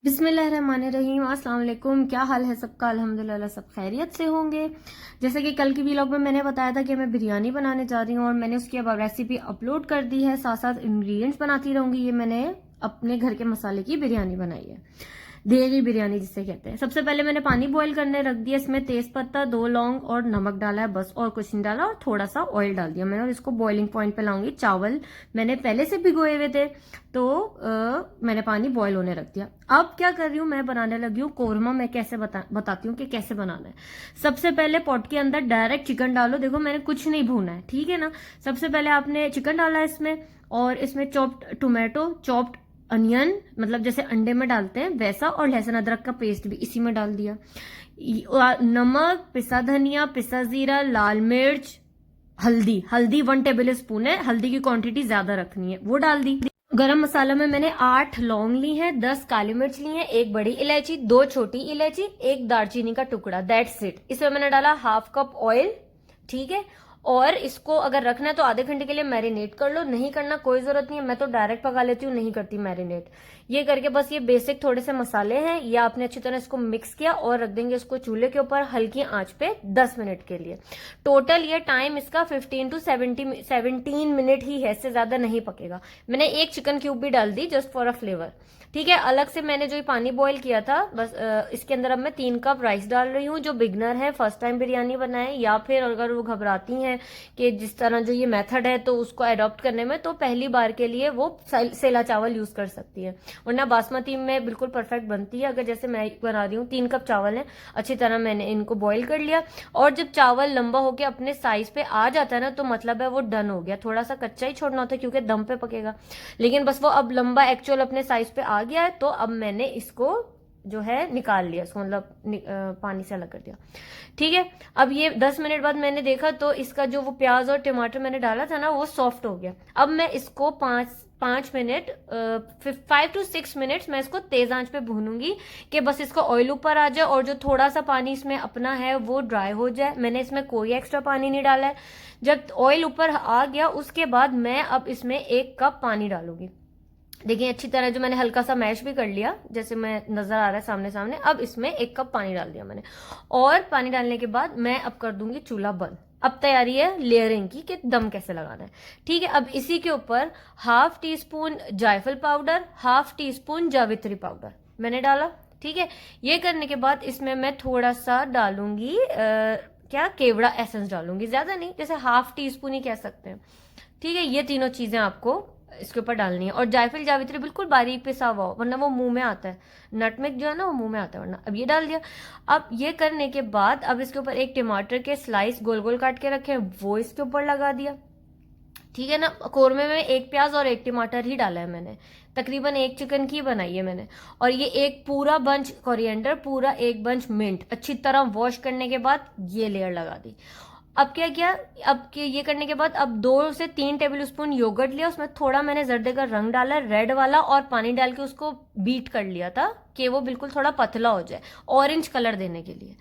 बिस्मिल्लाहिर्रहमानिर्रहीम। अस्सलाम वालेकुम। क्या हाल है सबका? अल्हम्दुलिल्लाह सब खैरियत से होंगे। जैसे कि कल की व्लॉग में मैंने बताया था कि मैं बिरयानी बनाने जा रही हूँ और मैंने उसकी अब रेसिपी अपलोड कर दी है, साथ साथ इंग्रेडिएंट्स बनाती रहूंगी। ये मैंने अपने घर के मसाले की बिरयानी बनाई है, देगी बिरयानी जिसे कहते हैं। सबसे पहले मैंने पानी बॉईल करने रख दिया, इसमें तेज पत्ता, 2 लौंग और नमक डाला है बस, और कुछ नहीं डाला, और थोड़ा सा ऑयल डाल दिया मैंने, और इसको बॉइलिंग पॉइंट पे लाऊंगी। चावल मैंने पहले से भिगोए हुए थे, तो मैंने पानी बॉईल होने रख दिया। अब क्या कर रही हूँ, मैं बनाने लगी हूँ कौरमा। मैं कैसे बताती हूँ कि कैसे बनाना है। सबसे पहले पॉट के अंदर डायरेक्ट चिकन डालो। देखो मैंने कुछ नहीं भूना है, ठीक है ना। सबसे पहले आपने चिकन डाला है इसमें, और इसमें चॉप्ड टोमेटो, चॉप्ड अनियन, मतलब जैसे अंडे में डालते हैं वैसा, और लहसुन अदरक का पेस्ट भी इसी में डाल दिया। नमक, पिसा धनिया, पिसा जीरा, लाल मिर्च, हल्दी। हल्दी 1 टेबल स्पून है, हल्दी की क्वांटिटी ज्यादा रखनी है, वो डाल दी। गरम मसाला में मैंने 8 लौंग ली हैं, 10 काली मिर्च ली हैं, 1 बड़ी इलायची, 2 छोटी इलायची, 1 दालचीनी का टुकड़ा। That's it. इसमें मैंने डाला हाफ कप ऑयल, ठीक है। और इसको अगर रखना है तो आधे घंटे के लिए मैरिनेट कर लो, नहीं करना कोई जरूरत नहीं है, मैं तो डायरेक्ट पका लेती हूँ, नहीं करती मैरिनेट। ये करके बस ये बेसिक थोड़े से मसाले हैं, ये आपने अच्छी तरह इसको मिक्स किया और रख देंगे इसको चूल्हे के ऊपर हल्की आंच पे 10 मिनट के लिए। टोटल ये टाइम इसका 15 टू 17 मिनट ही है, इससे ज्यादा नहीं पकेगा। मैंने 1 चिकन क्यूब भी डाल दी जस्ट फॉर अ फ्लेवर, ठीक है। अलग से मैंने जो पानी बॉईल किया था बस, इसके अंदर अब मैं 3 कप राइस डाल रही हूँ। जो बिगनर है, फर्स्ट टाइम बिरयानी बनाए, या फिर अगर वो घबराती हैं कि जिस तरह जो ये मेथड है तो उसको अडॉप्ट करने में, तो पहली बार के लिए वो सेला चावल यूज कर सकती है, वरना बासमती में बिल्कुल परफेक्ट बनती है। अगर जैसे मैं बना रही हूँ, 3 कप चावल है, अच्छी तरह मैंने इनको बॉईल कर लिया। और जब चावल लंबा होकर अपने साइज पे आ जाता है ना, तो मतलब है वो डन हो गया। थोड़ा सा कच्चा ही छोड़ना होता है क्योंकि दम पे पकेगा, लेकिन बस वो अब लंबा एक्चुअल अपने साइज पे आ गया है। तो अब मैंने इसको जो है निकाल लिया, इसको मतलब पानी से अलग कर दिया, ठीक है। अब ये 10 मिनट बाद मैंने देखा तो इसका जो वो प्याज और टमाटर मैंने डाला था ना, वो सॉफ्ट हो गया। अब मैं इसको 5 मिनट, 5 to 6 मिनट्स मैं इसको तेज आंच पे भूनूंगी कि बस इसका ऑयल ऊपर आ जाए और जो थोड़ा सा पानी इसमें अपना है वो ड्राई हो जाए। मैंने इसमें कोई एक्स्ट्रा पानी नहीं डाला है। जब ऑयल ऊपर आ गया उसके बाद मैं अब इसमें 1 कप पानी डालूंगी। देखिए अच्छी तरह जो मैंने हल्का सा मैश भी कर लिया, जैसे मैं नजर आ रहा है सामने सामने। अब इसमें 1 कप पानी डाल दिया मैंने, और पानी डालने के बाद मैं अब कर दूंगी चूल्हा बंद। अब तैयारी है लेयरिंग की कि दम कैसे लगाना है, ठीक है। अब इसी के ऊपर ½ टीस्पून जायफल पाउडर, ½ टीस्पून जावित्री पाउडर मैंने डाला, ठीक है। ये करने के बाद इसमें मैं थोड़ा सा डालूंगी क्या, केवड़ा एसेंस डालूंगी, ज्यादा नहीं, जैसे ½ टीस्पून ही कह सकते हैं, ठीक है। ये तीनों चीजें आपको इसके ऊपर डालनी है, और जायफल जावित्री बिल्कुल बारीक पिसा हुआ हो, वरना वो मुंह में आता है। नटमेग जो है ना वो मुंह में आता है, वरना। अब ये डाल दिया। अब ये करने के बाद अब इसके ऊपर 1 टमाटर के स्लाइस गोल गोल काट के रखे हैं, वो इसके ऊपर लगा दिया, ठीक है ना। कौरमे में 1 प्याज और 1 टमाटर ही डाला है मैंने, तकरीबन 1 चिकन की बनाई है मैंने। और ये 1 पूरा बंच कोरिएंडर, पूरा 1 बंच मिंट अच्छी तरह वॉश करने के बाद ये लेयर लगा दी। अब क्या किया, अब ये करने के बाद अब 2 से 3 टेबल स्पून योगर्ट लिया, उसमें थोड़ा मैंने जर्दे का रंग डाला, रेड वाला, और पानी डाल के उसको बीट कर लिया था कि वो बिल्कुल थोड़ा पतला हो जाए, ऑरेंज कलर देने के लिए।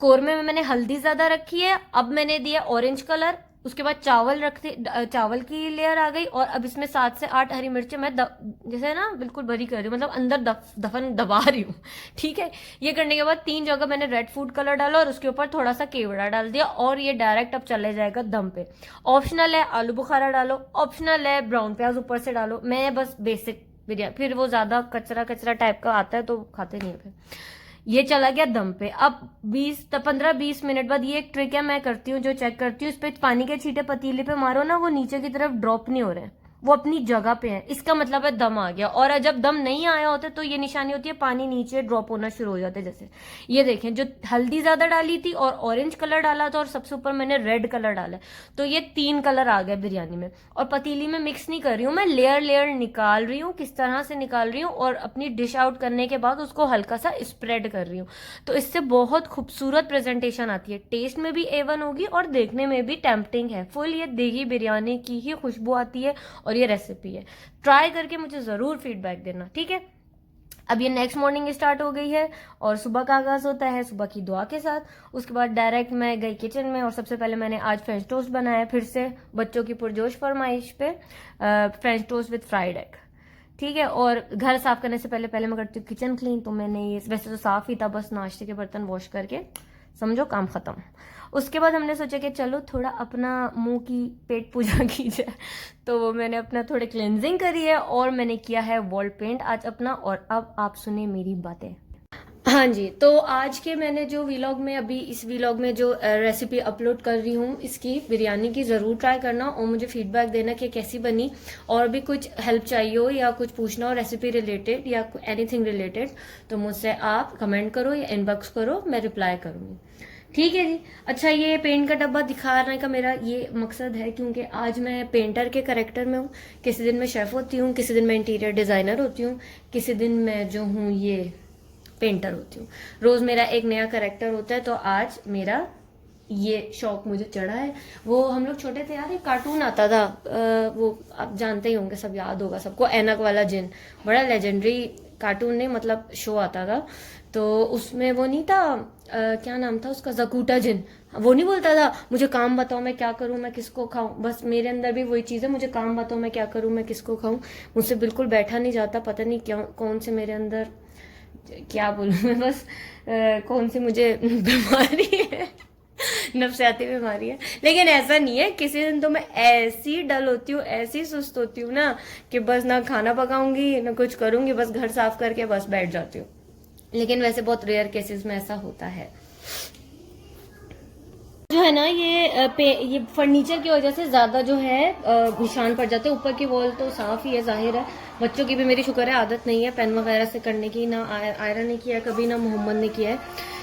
कोरमे में मैंने हल्दी ज्यादा रखी है, अब मैंने दिया ऑरेंज कलर। उसके बाद चावल की लेयर आ गई, और अब इसमें 7 से 8 हरी मिर्चें मैं जैसे ना बिल्कुल बरी कर रही हूँ, मतलब अंदर दफन दबा रही हूँ, ठीक है। ये करने के बाद 3 जगह मैंने रेड फूड कलर डाला, और उसके ऊपर थोड़ा सा केवड़ा डाल दिया, और ये डायरेक्ट अब चले जाएगा दम पे। ऑप्शनल है आलू बुखारा डालो, ऑप्शनल है ब्राउन प्याज ऊपर से डालो, मैं बस बेसिक बिरयानी, फिर वो ज्यादा कचरा कचरा टाइप का आता है तो खाते नहीं है फिर। ये चला गया दम पे। अब 15-20 मिनट बाद ये एक ट्रिक है मैं करती हूँ, जो चेक करती हूँ, इस पे पानी के छींटे पतीले पे मारो ना, वो नीचे की तरफ ड्रॉप नहीं हो रहे, वो अपनी जगह पे है, इसका मतलब है दम आ गया। और जब दम नहीं आया होता तो ये निशानी होती है पानी नीचे ड्रॉप होना शुरू हो जाता है। जैसे ये देखें, जो हल्दी ज्यादा डाली थी और ऑरेंज कलर डाला था, और सबसे ऊपर मैंने रेड कलर डाला, तो ये 3 कलर आ गए बिरयानी में। और पतीली में मिक्स नहीं कर रही हूँ मैं, लेयर लेयर निकाल रही हूँ, किस तरह से निकाल रही हूँ, और अपनी डिश आउट करने के बाद उसको हल्का सा स्प्रेड कर रही हूँ, तो इससे बहुत खूबसूरत प्रेजेंटेशन आती है, टेस्ट में भी A1 होगी और देखने में भी टेम्पटिंग है। फुल ये देगी बिरयानी की ही खुशबू आती है, और ये रेसिपी है। ट्राई करके मुझे जरूर फीडबैक देना, ठीक है। अब ये नेक्स्ट मॉर्निंग स्टार्ट हो गई है, और सुबह का आगाज होता है सुबह की दुआ के साथ। उसके बाद डायरेक्ट मैं गई किचन में, और सबसे पहले मैंने आज फ्रेंच टोस्ट बनाया, फिर से बच्चों की पुरजोश फरमाइश पे French toast with fried egg, ठीक है। और घर साफ करने से पहले पहले मैं करती हूँ किचन क्लीन। तो मैंने ये वैसे तो साफ ही था, बस नाश्ते के बर्तन वॉश करके समझो काम खत्म। उसके बाद हमने सोचा कि चलो थोड़ा अपना मुंह की पेट पूजा की जाए, तो मैंने अपना थोड़े क्लेंजिंग करी है और मैंने किया है वॉल पेंट आज अपना। और अब आप सुने मेरी बातें। हाँ जी, तो आज के मैंने जो व्लॉग में अभी इस व्लॉग में जो रेसिपी अपलोड कर रही हूँ इसकी बिरयानी की, ज़रूर ट्राई करना और मुझे फीडबैक देना कि कैसी बनी। और भी कुछ हेल्प चाहिए हो या कुछ पूछना हो रेसिपी रिलेटेड या एनीथिंग रिलेटेड, तो मुझसे आप कमेंट करो या इनबॉक्स करो, मैं रिप्लाई करूँगी। ठीक है जी। अच्छा, ये पेंट का डब्बा दिखाने का मेरा ये मकसद है क्योंकि आज मैं पेंटर के करेक्टर में हूँ। किसी दिन मैं शेफ़ होती हूँ, किसी दिन मैं इंटीरियर डिज़ाइनर होती हूँ, किसी दिन मैं जो हूँ ये पेंटर होती हूँ। रोज मेरा एक नया कैरेक्टर होता है। तो आज मेरा ये शौक मुझे चढ़ा है। वो हम लोग छोटे थे यार, एक कार्टून आता था, वो आप जानते ही होंगे, सब याद होगा सबको, ऐनक वाला जिन। बड़ा लेजेंडरी कार्टून नहीं, मतलब शो आता था। तो उसमें वो नहीं था, क्या नाम था उसका, जकूटा जिन। वो नहीं बोलता था मुझे काम बताओ मैं क्या करूं, मैं किसको खाऊं। बस मेरे अंदर भी वही चीज़ है, मुझे काम बताओ मैं क्या करूं, मैं किसको खाऊं। मुझसे बिल्कुल बैठा नहीं जाता, पता नहीं क्यों, कौन से मेरे अंदर, क्या बोलूँ मैं, बस कौन सी मुझे बीमारी है, नफसियाती बीमारी है। लेकिन ऐसा नहीं है, किसी दिन तो मैं ऐसी डल होती हूँ, ऐसी सुस्त होती हूँ ना कि बस ना खाना पकाऊंगी ना कुछ करूंगी, बस घर साफ करके बस बैठ जाती हूँ। लेकिन वैसे बहुत रेयर केसेस में ऐसा होता है। जो है ना ये फर्नीचर की वजह से ज्यादा जो है निशान पड़ जाते हैं। ऊपर की वॉल तो साफ ही है, जाहिर है। बच्चों की भी मेरी शुक्र है आदत नहीं है पेन वगैरह से करने की, ना आयरन ने किया है कभी, ना मोहम्मद ने किया है।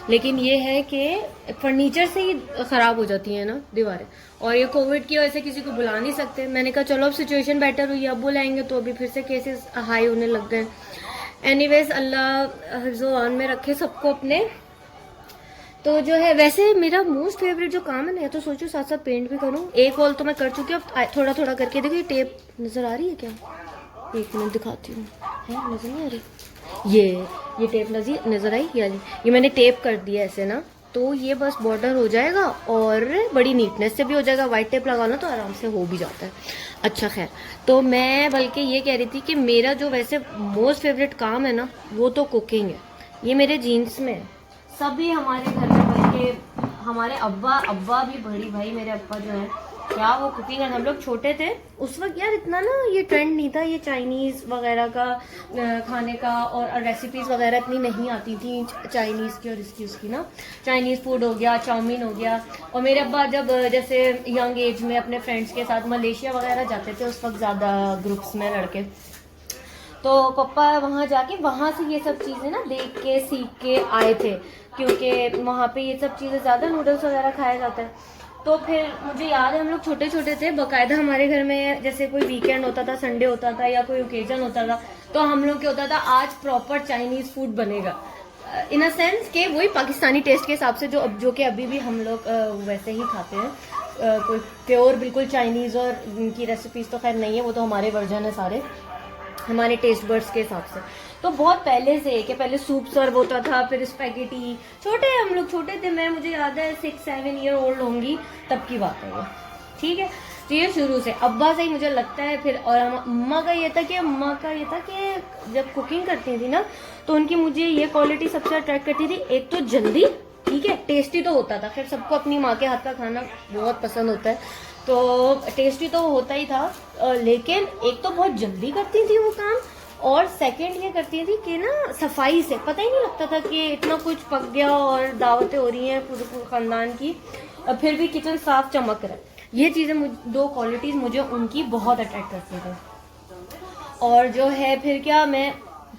लेकिन ये है कि फर्नीचर से ही खराब हो जाती है ना दीवारें। और ये कोविड की वजह से किसी को बुला नहीं सकते। मैंने कहा चलो अब सिचुएशन बेटर हुई, अब बुलाएंगे, तो अभी फिर से केसेस हाई होने लग गए। एनीवेज, अल्लाह हिफ्ज़-ओ-अमान में रखे सबको अपने। तो जो है वैसे मेरा मोस्ट फेवरेट जो काम है ना, तो सोचो साथ साथ पेंट भी करूँ। एक वॉल तो मैं कर चुकी हूँ, अब थोड़ा थोड़ा करके देखो। ये टेप नजर आ रही है क्या? एक मिनट दिखाती हूँ, है नजर नहीं आ रही? ये टेप नजर आई? ये मैंने टेप कर दिया ऐसे ना, तो ये बस बॉर्डर हो जाएगा और बड़ी नीटनेस से भी हो जाएगा। वाइट टेप लगाना तो आराम से हो भी जाता है। अच्छा खैर, तो मैं बल्कि ये कह रही थी कि मेरा जो वैसे मोस्ट फेवरेट काम है ना, वो तो कुकिंग है। ये मेरे जीन्स में है। सभी हमारे घर में, बल्कि हमारे अब्बा भी, बड़ी भाई मेरे अब्बा जो है, क्या वो कुकिंग है। हम लोग छोटे थे उस वक्त यार, इतना ना ये ट्रेंड नहीं था ये चाइनीज वगैरह का खाने का, और रेसिपीज वगैरह इतनी नहीं आती थी चाइनीज की और इसकी उसकी ना। चाइनीज फूड हो गया, चाउमीन हो गया। और मेरे अब्बा जब जैसे यंग एज में अपने फ्रेंड्स के साथ मलेशिया वगैरह जाते थे, उस वक्त ज़्यादा ग्रुप्स में लड़के, तो पापा वहाँ जाके वहाँ से ये सब चीज़ें ना देख के सीख के आए थे, क्योंकि वहाँ पे ये सब चीज़ें ज़्यादा नूडल्स वगैरह खाया जाता है। तो फिर मुझे याद है हम लोग छोटे छोटे थे, बाकायदा हमारे घर में जैसे कोई वीकेंड होता था, संडे होता था या कोई ओकेजन होता था, तो हम लोग क्या होता था, आज प्रॉपर चाइनीज फूड बनेगा। इन अ सेंस कि वही पाकिस्तानी टेस्ट के हिसाब से, जो कि अभी भी हम लोग वैसे ही खाते हैं। कोई प्योर बिल्कुल चाइनीज़ और इनकी रेसिपीज़ तो खैर नहीं है, वो तो हमारे वर्जन है सारे, हमारे टेस्ट बर्ड्स के हिसाब से। तो बहुत पहले से कि पहले सूप सर्व होता था, फिर स्पैगेटी, छोटे हम लोग छोटे थे, मैं मुझे याद है 6-7 ईयर ओल्ड होंगी तब की बात है वो। ठीक है, तो ये शुरू से अब्बा से ही मुझे लगता है। फिर और अम्मा का ये था कि जब कुकिंग करती थी ना, तो उनकी मुझे ये क्वालिटी सबसे अट्रैक्ट करती थी। एक तो जल्दी, ठीक है, टेस्टी तो होता था, खैर सबको अपनी माँ के हाथ का खाना बहुत पसंद होता है, तो टेस्टी तो होता ही था। लेकिन एक तो बहुत जल्दी करती थी वो काम, और सेकंड ये करती थी कि ना सफाई से पता ही नहीं लगता था कि इतना कुछ पक गया और दावतें हो रही हैं पूरे खानदान की, और फिर भी किचन साफ चमक रहा है। ये चीज़ें दो क्वालिटीज़ मुझे उनकी बहुत अट्रैक्ट करती थी। और जो है फिर क्या, मैं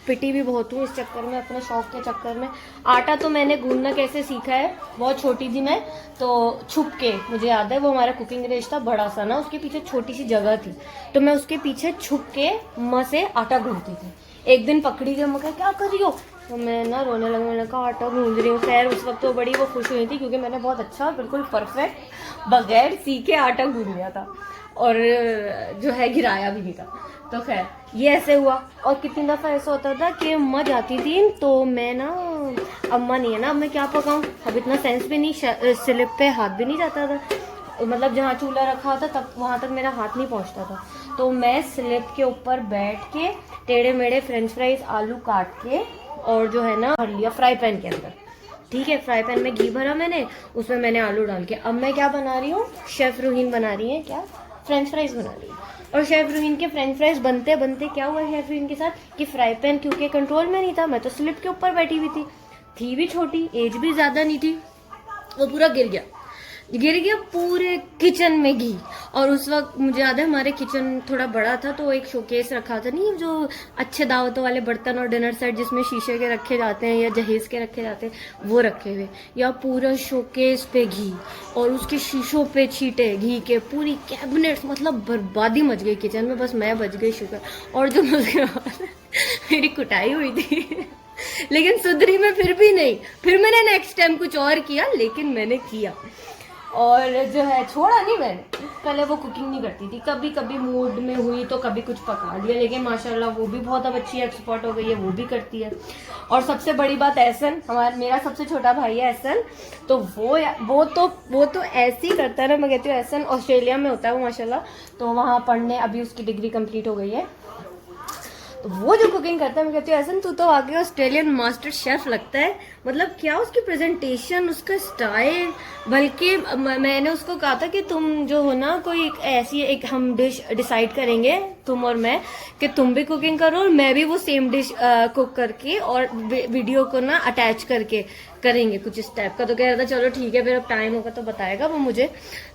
पिटी भी बहुत हूँ इस चक्कर में, अपने शौक के चक्कर में। आटा तो मैंने गूंदना कैसे सीखा है, बहुत छोटी थी मैं, तो छुप के, मुझे याद है वो हमारा कुकिंग रेंज था बड़ा सा ना, उसके पीछे छोटी सी जगह थी, तो मैं उसके पीछे छुप के माँ से आटा गूंदती थी। एक दिन पकड़ी गई, मैं कहा क्या कर रही हो, तो मैं ना रोने लगा, मैंने कहा आटा गूंद रही हूँ। खैर उस वक्त तो बड़ी वो खुश हुई थी, क्योंकि मैंने बहुत अच्छा बिल्कुल परफेक्ट बगैर सीखे आटा गूंद लिया था, और जो है गिराया भी नहीं था। तो खैर ये ऐसे हुआ। और कितनी दफ़ा ऐसा होता था कि अम्मा जाती थी, तो मैं ना, अम्मा नहीं है ना, अब मैं क्या पकाऊं, अब इतना सेंस भी नहीं, स्लिप पे हाथ भी नहीं जाता था, मतलब जहाँ चूल्हा रखा था तब वहाँ तक मेरा हाथ नहीं पहुँचता था। तो मैं स्लिप के ऊपर बैठ के टेढ़े मेढ़े फ्रेंच फ्राइज आलू काट के और जो है ना भर लिया फ्राई पैन के अंदर। ठीक है, फ्राई पैन में घी भरा मैंने, उसमें मैंने आलू डाल के, अब मैं क्या बना रही हूँ, शेफ रूहीन बना रही है क्या, फ्रेंच फ्राइज बना रही है। और शेफ रूहीन के फ्रेंच फ्राइज बनते बनते क्या हुआ शेफ रूहीन के साथ कि फ्राई पैन क्योंकि कंट्रोल में नहीं था, मैं तो स्लिप के ऊपर बैठी हुई थी भी छोटी, एज भी ज्यादा नहीं थी, वो पूरा गिर गया पूरे किचन में घी। और उस वक्त मुझे याद है हमारे किचन थोड़ा बड़ा था, तो एक शोकेस रखा था, नहीं जो अच्छे दावतों वाले बर्तन और डिनर सेट जिसमें शीशे के रखे जाते हैं या जहेज के रखे जाते हैं, वो रखे हुए, या पूरा शोकेस पे घी और उसके शीशों पे छींटे घी के, पूरी कैबिनेट्स, मतलब बर्बादी मच गई किचन में, बस मैं बच गई शुक्र। और जो मुझे मेरी कुटाई हुई थी लेकिन सुधरी मैं फिर भी नहीं, फिर मैंने नेक्स्ट टाइम कुछ और किया, लेकिन मैंने किया और जो है छोड़ा नहीं मैंने। पहले वो कुकिंग नहीं करती थी, कभी कभी मूड में हुई तो कभी कुछ पका लिया, लेकिन माशाल्लाह वो भी बहुत अब अच्छी एक्सपर्ट हो गई है, वो भी करती है। और सबसे बड़ी बात एहसन, मेरा सबसे छोटा भाई है एहसन, तो वो तो ऐसे ही करता है ना, मैं कहती हूँ एहसन ऑस्ट्रेलिया में होता है वो माशाल्लाह, तो वहाँ पढ़ने अभी उसकी डिग्री कंप्लीट हो गई है, तो वो जो कुकिंग करता है मैं कहती हूँ ऐसा तू तो आगे ऑस्ट्रेलियन मास्टर शेफ लगता है। मतलब क्या उसकी प्रेजेंटेशन, उसका स्टाइल, बल्कि मैंने उसको कहा था कि तुम जो हो ना कोई ऐसी एक हम डिश डिसाइड करेंगे तुम और मैं, कि तुम भी कुकिंग करो और मैं भी वो सेम डिश कुक करके और वीडियो को ना अटैच करके करेंगे कुछ इस टाइप का। तो कह रहा था चलो ठीक है, फिर अब टाइम होगा तो बताएगा वो मुझे,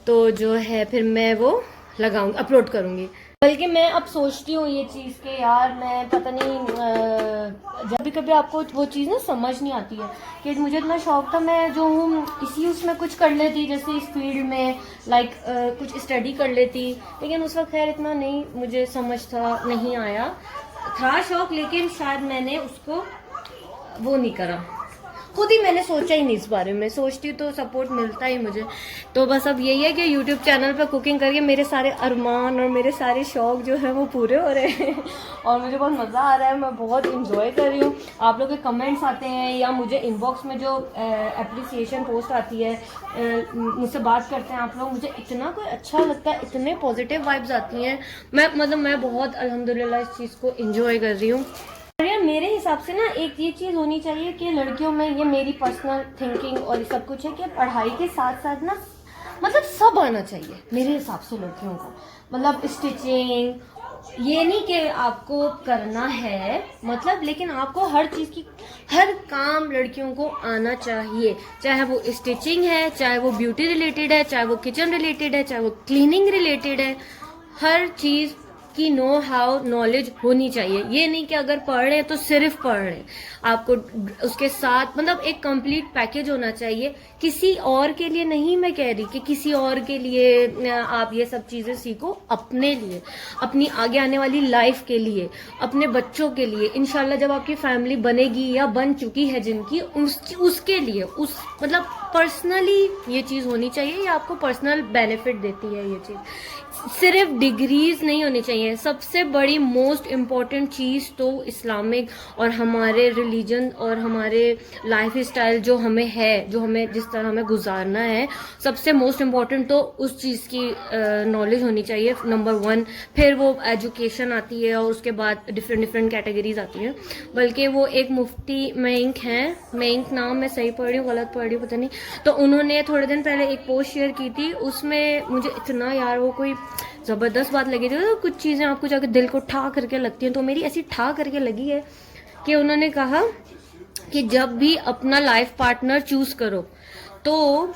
तो जो है फिर मैं वो लगाऊंगी, अपलोड करूंगी। बल्कि मैं अब सोचती हूँ ये चीज़ के यार, मैं पता नहीं जब भी कभी आपको वो चीज़ ना समझ नहीं आती है कि मुझे इतना शौक था, मैं जो हूँ इसी उसमें कुछ कर लेती, जैसे इस फील्ड में लाइक कुछ स्टडी कर लेती, लेकिन उस वक्त खैर इतना नहीं मुझे समझ था, नहीं आया था शौक, लेकिन शायद मैंने उसको वो नहीं करा, खुद ही मैंने सोचा ही नहीं इस बारे में, सोचती तो सपोर्ट मिलता ही मुझे। तो बस अब यही है कि यूट्यूब चैनल पे कुकिंग करके मेरे सारे अरमान और मेरे सारे शौक जो है वो पूरे हो रहे हैं और मुझे बहुत मज़ा आ रहा है, मैं बहुत इंजॉय कर रही हूँ। आप लोग के कमेंट्स आते हैं या मुझे इनबॉक्स में जो एप्रिसिएशन पोस्ट आती है, मुझसे बात करते हैं आप लोग, मुझे इतना कोई अच्छा लगता है, इतने पॉजिटिव वाइब्स आती हैं, मैं बहुत अल्हम्दुलिल्लाह इस चीज़ को इंजॉय कर रही हूँ। यार मेरे हिसाब से ना एक ये चीज़ होनी चाहिए कि लड़कियों में, ये मेरी पर्सनल थिंकिंग और सब कुछ है कि पढ़ाई के साथ साथ ना मतलब सब आना चाहिए मेरे हिसाब से लड़कियों को, मतलब स्टिचिंग, ये नहीं कि आपको करना है मतलब, लेकिन आपको हर चीज़ की, हर काम लड़कियों को आना चाहिए, चाहे वो स्टिचिंग है, चाहे वो ब्यूटी रिलेटेड है, चाहे वो किचन रिलेटेड है, चाहे वो क्लीनिंग रिलेटेड है, हर चीज़ की नो हाउ नॉलेज होनी चाहिए। ये नहीं कि अगर पढ़ रहे हैं तो सिर्फ पढ़ रहे हैं, आपको उसके साथ मतलब एक कंप्लीट पैकेज होना चाहिए, किसी और के लिए नहीं, मैं कह रही कि किसी और के लिए आप ये सब चीज़ें सीखो, अपने लिए, अपनी आगे आने वाली लाइफ के लिए, अपने बच्चों के लिए, इंशाल्लाह जब आपकी फैमिली बनेगी या बन चुकी है जिनकी, उसके लिए, उस मतलब पर्सनली ये चीज़ होनी चाहिए, ये आपको पर्सनल बेनिफिट देती है ये चीज़, सिर्फ डिग्रीज नहीं होनी चाहिए। सबसे बड़ी मोस्ट इम्पॉर्टेंट चीज़ तो इस्लामिक और हमारे रिलीजन और हमारे लाइफ स्टाइल जो हमें है, जो हमें जिस तरह हमें गुजारना है, सबसे मोस्ट इम्पॉर्टेंट तो उस चीज़ की नॉलेज होनी चाहिए, नंबर 1। फिर वो एजुकेशन आती है और उसके बाद डिफरेंट कैटेगरीज आती हैं। बल्कि वो एक मुफ्ती मेंक हैं, मेंक नाम मैं सही पढ़ रही हूँ गलत पढ़ रही हूँ पता नहीं, तो उन्होंने थोड़े दिन पहले एक पोस्ट शेयर की थी, उसमें मुझे इतना यार वो कोई ज़बरदस्त बात लगी थी। तो कुछ चीज़ें आपको जाकर दिल को ठा करके लगती हैं, तो मेरी ऐसी ठा करके लगी है कि उन्होंने कहा कि जब भी अपना लाइफ पार्टनर चूज करो तो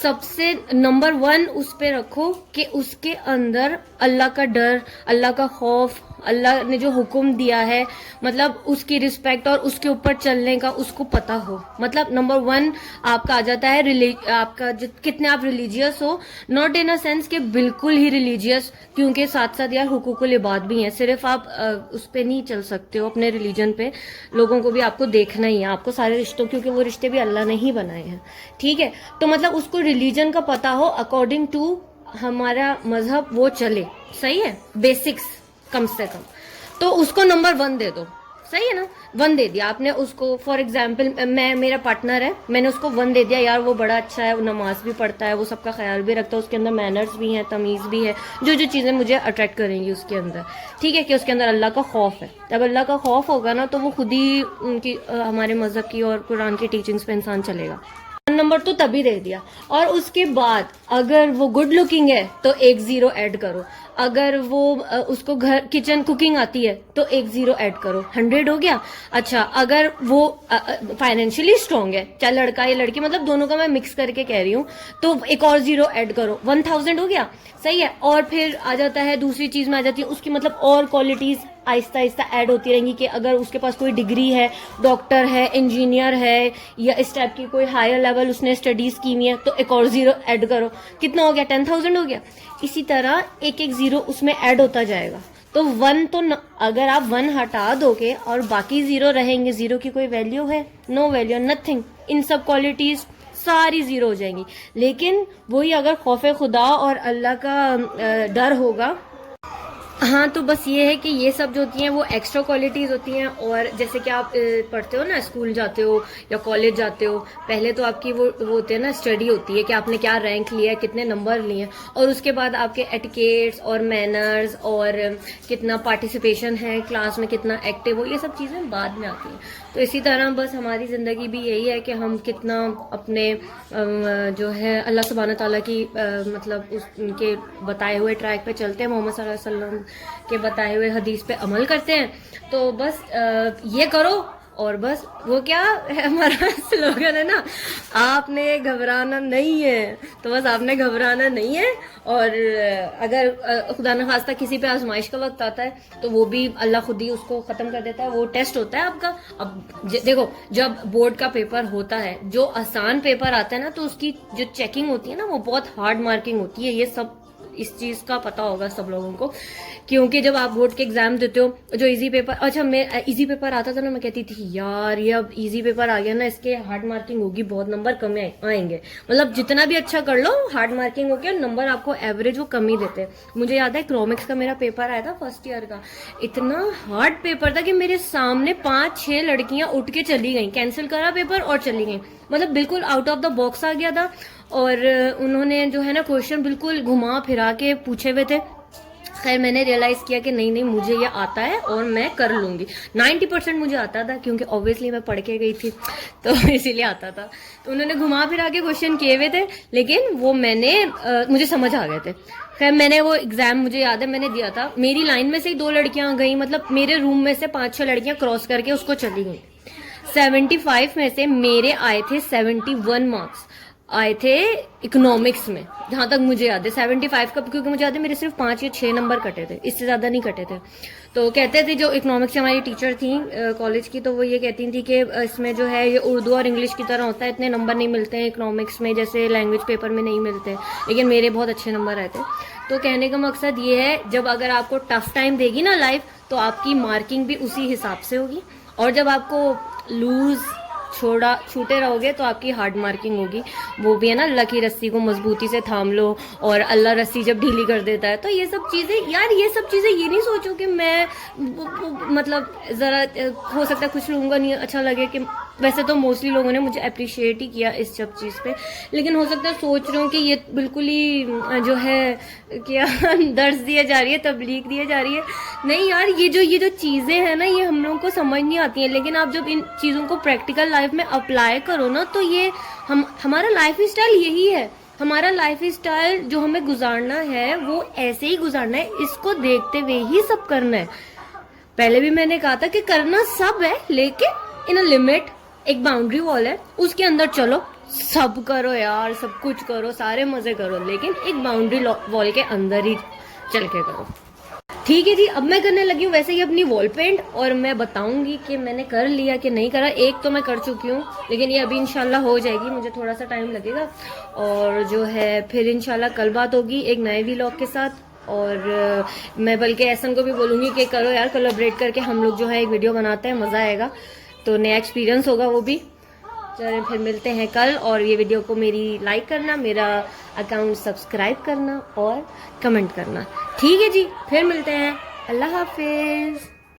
सबसे नंबर 1 उस पे रखो कि उसके अंदर अल्लाह का डर, अल्लाह का खौफ, अल्लाह ने जो हुक्म दिया है मतलब उसकी रिस्पेक्ट और उसके ऊपर चलने का उसको पता हो। मतलब नंबर 1 आपका आ जाता है आपका कितने आप रिलीजियस हो, नॉट इन अ सेंस कि बिल्कुल ही रिलीजियस, क्योंकि साथ साथ यार हुकूकुल इबाद भी हैं, सिर्फ आप उस पे नहीं चल सकते हो अपने रिलीजन पे, लोगों को भी आपको देखना ही है, आपको सारे रिश्तों, क्योंकि वो रिश्ते भी अल्लाह ने ही बनाए हैं, ठीक है। तो मतलब उसको रिलीजन का पता हो, अकॉर्डिंग टू हमारा मजहब वो चले, सही है, बेसिक्स कम से कम, तो उसको नंबर 1 दे दो। सही है ना, 1 दे दिया आपने उसको। फॉर एग्जाम्पल मैं, मेरा पार्टनर है, मैंने उसको 1 दे दिया, यार वो बड़ा अच्छा है, वो नमाज भी पढ़ता है, वो सबका ख्याल भी रखता है, उसके अंदर मैनर्स भी हैं, तमीज़ भी है, जो जो चीज़ें मुझे अट्रैक्ट करेंगी उसके अंदर, ठीक है, कि उसके अंदर अल्लाह का खौफ है। जब अल्लाह का खौफ होगा ना तो वो खुद ही उनकी हमारे मज़हब की और कुरान की टीचिंग्स पे इंसान चलेगा। 1 नंबर तो तभी दे दिया। और उसके बाद अगर वो गुड लुकिंग है तो 1 0 ऐड करो, अगर वो उसको घर किचन कुकिंग आती है तो 1 0 ऐड करो, 100 हो गया। अच्छा, अगर वो फाइनेंशियली स्ट्रांग है, चाहे लड़का या लड़की, मतलब दोनों का मैं मिक्स करके कह रही हूँ, तो एक और 0 ऐड करो, 1000 हो गया, सही है। और फिर आ जाता है दूसरी चीज में आ जाती है उसकी मतलब और क्वालिटीज आहिस्ता आहिस्ता ऐड होती रहेंगी, कि अगर उसके पास कोई डिग्री है, डॉक्टर है, इंजीनियर है, या इस टाइप की कोई हायर लेवल उसने स्टडीज की हुई है, तो एक और 0 ऐड करो, कितना हो गया, 10,000 हो गया। इसी तरह एक एक 0 उसमें ऐड होता जाएगा। तो 1 तो अगर आप 1 हटा दोगे और बाकी 0 रहेंगे, 0 की कोई वैल्यू है, नो वैल्यू, नथिंग। इन सब क्वालिटीज सारी 0 हो जाएंगी। लेकिन वही अगर खौफे खुदा और अल्लाह का डर होगा, हाँ, तो बस ये है कि ये सब जो होती हैं वो एक्स्ट्रा क्वालिटीज़ होती हैं। और जैसे कि आप पढ़ते हो ना, स्कूल जाते हो या कॉलेज जाते हो, पहले तो आपकी वो होती है ना, स्टडी होती है कि आपने क्या रैंक लिया है, कितने नंबर लिए हैं, और उसके बाद आपके एटिकेट्स और मैनर्स और कितना पार्टिसिपेशन है क्लास में, कितना एक्टिव हो, ये सब चीज़ें बाद में आती हैं। तो इसी तरह बस हमारी ज़िंदगी भी यही है कि हम कितना अपने जो है अल्लाह सुब्हाना ताला की मतलब उनके बताए हुए ट्रैक पे चलते हैं, मोहम्मद सल्लल्लाहु अलैहि वसल्लम के बताए हुए हदीस पे अमल करते हैं। तो बस ये करो, और बस वो क्या है, हमारा स्लोगन है ना, आपने घबराना नहीं है, तो बस आपने घबराना नहीं है। और अगर खुदा न खास्ता किसी पे आजमाइश का वक्त आता है तो वो भी अल्लाह खुद ही उसको खत्म कर देता है, वो टेस्ट होता है आपका। अब देखो, जब बोर्ड का पेपर होता है, जो आसान पेपर आता है ना, तो उसकी जो चेकिंग होती है ना, वो बहुत हार्ड मार्किंग होती है। ये सब इस चीज का पता होगा सब लोगों को, क्योंकि जब आप बोर्ड के एग्जाम देते हो, जो इजी पेपर, अच्छा मैं इजी पेपर आता था ना, मैं कहती थी यार ये अब इजी पेपर आ गया ना, इसके हार्ड मार्किंग होगी, बहुत नंबर कम आएंगे, मतलब जितना भी अच्छा कर लो हार्ड मार्किंग होगी, नंबर आपको एवरेज वो कम ही देते हैं। मुझे याद है इकोनॉमिक्स का मेरा पेपर आया था फर्स्ट ईयर का, इतना हार्ड पेपर था कि मेरे सामने 5-6 लड़कियां उठ के चली गई, कैंसिल करा पेपर और चली गई, मतलब बिल्कुल आउट ऑफ द बॉक्स आ गया था। और उन्होंने जो है ना क्वेश्चन बिल्कुल घुमा फिरा के पूछे हुए थे। खैर मैंने रियलाइज किया कि नहीं मुझे ये आता है और मैं कर लूंगी। 90% मुझे आता था, क्योंकि ऑब्वियसली मैं पढ़ के गई थी, तो इसीलिए आता था। तो उन्होंने घुमा फिरा के क्वेश्चन किए हुए थे, लेकिन वो मैंने मुझे समझ आ गए थे। खैर मैंने वो एग्जाम, मुझे याद है मैंने दिया था, मेरी लाइन में से ही 2 लड़कियां गई, मतलब मेरे रूम में से 5-6 लड़कियां क्रॉस करके उसको चली गई। 75 में से मेरे आए थे 71 मार्क्स आए थे इकोनॉमिक्स में, जहां तक मुझे याद है 75 का, क्योंकि मुझे याद है मेरे सिर्फ 5 या 6 नंबर कटे थे, इससे ज्यादा नहीं कटे थे। तो कहते थे, जो इकोनॉमिक्स की हमारी टीचर थी कॉलेज की, तो वो ये कहती थी कि इसमें जो है ये उर्दू और इंग्लिश की तरह होता है, इतने नंबर नहीं मिलते हैं इकोनॉमिक्स में, जैसे लैंग्वेज पेपर में नहीं मिलते, लेकिन मेरे बहुत अच्छे नंबर आए थे। तो कहने का मकसद ये है, जब अगर आपको टफ टाइम देगी ना लाइफ, तो आपकी मार्किंग भी उसी हिसाब से होगी, और जब आपको लूज छूटे रहोगे तो आपकी हार्ड मार्किंग होगी। वो भी है ना, अल्लाह की रस्सी को मजबूती से थाम लो, और अल्लाह रस्सी जब ढीली कर देता है। तो ये सब चीजें यार, ये सब चीजें ये नहीं सोचो कि मैं मतलब जरा हो सकता है कुछ लोगों का नहीं अच्छा लगे, कि वैसे तो मोस्टली लोगों ने मुझे अप्रिशिएट ही किया इस सब चीज पे, लेकिन हो सकता है सोच रहे हो कि ये बिल्कुल ही जो है क्या दर्ज दिया जा रही है, तबलीग दी जा रही है। नहीं यार, ये जो चीजें हैं ना, ये हम लोगों को समझ नहीं आती हैं, लेकिन आप जब इन चीजों को प्रैक्टिकल लाइफ में अप्लाई करो ना, तो ये हमारा लाइफ स्टाइल यही है। हमारा लाइफ स्टाइल जो हमें गुजारना है वो ऐसे ही गुजारना है, इसको देखते हुए ही सब करना है। पहले भी मैंने कहा था कि करना सब है, लेकिन इन अ लिमिट, एक बाउंड्री वॉल है, उसके अंदर चलो, सब करो यार, सब कुछ करो, सारे मजे करो, लेकिन एक बाउंड्री वॉल के अंदर ही चल के करो। ठीक है जी, अब मैं करने लगी हूँ वैसे ही अपनी वॉल पेंट, और मैं बताऊंगी कि मैंने कर लिया कि नहीं करा। एक तो मैं कर चुकी हूँ, लेकिन ये अभी इंशाल्लाह हो जाएगी, मुझे थोड़ा सा टाइम लगेगा, और जो है फिर इंशाल्लाह कल बात होगी एक नए व्लॉग के साथ। और मैं बल्कि ऐसा को भी बोलूंगी कि करो यार, कोलैबोरेट करके हम लोग जो है एक वीडियो बनाते हैं, मजा आएगा, तो नया एक्सपीरियंस होगा वो भी। चलिए फिर मिलते हैं कल, और ये वीडियो को मेरी लाइक करना, मेरा अकाउंट सब्सक्राइब करना और कमेंट करना। ठीक है जी, फिर मिलते हैं। अल्लाह हाफिज।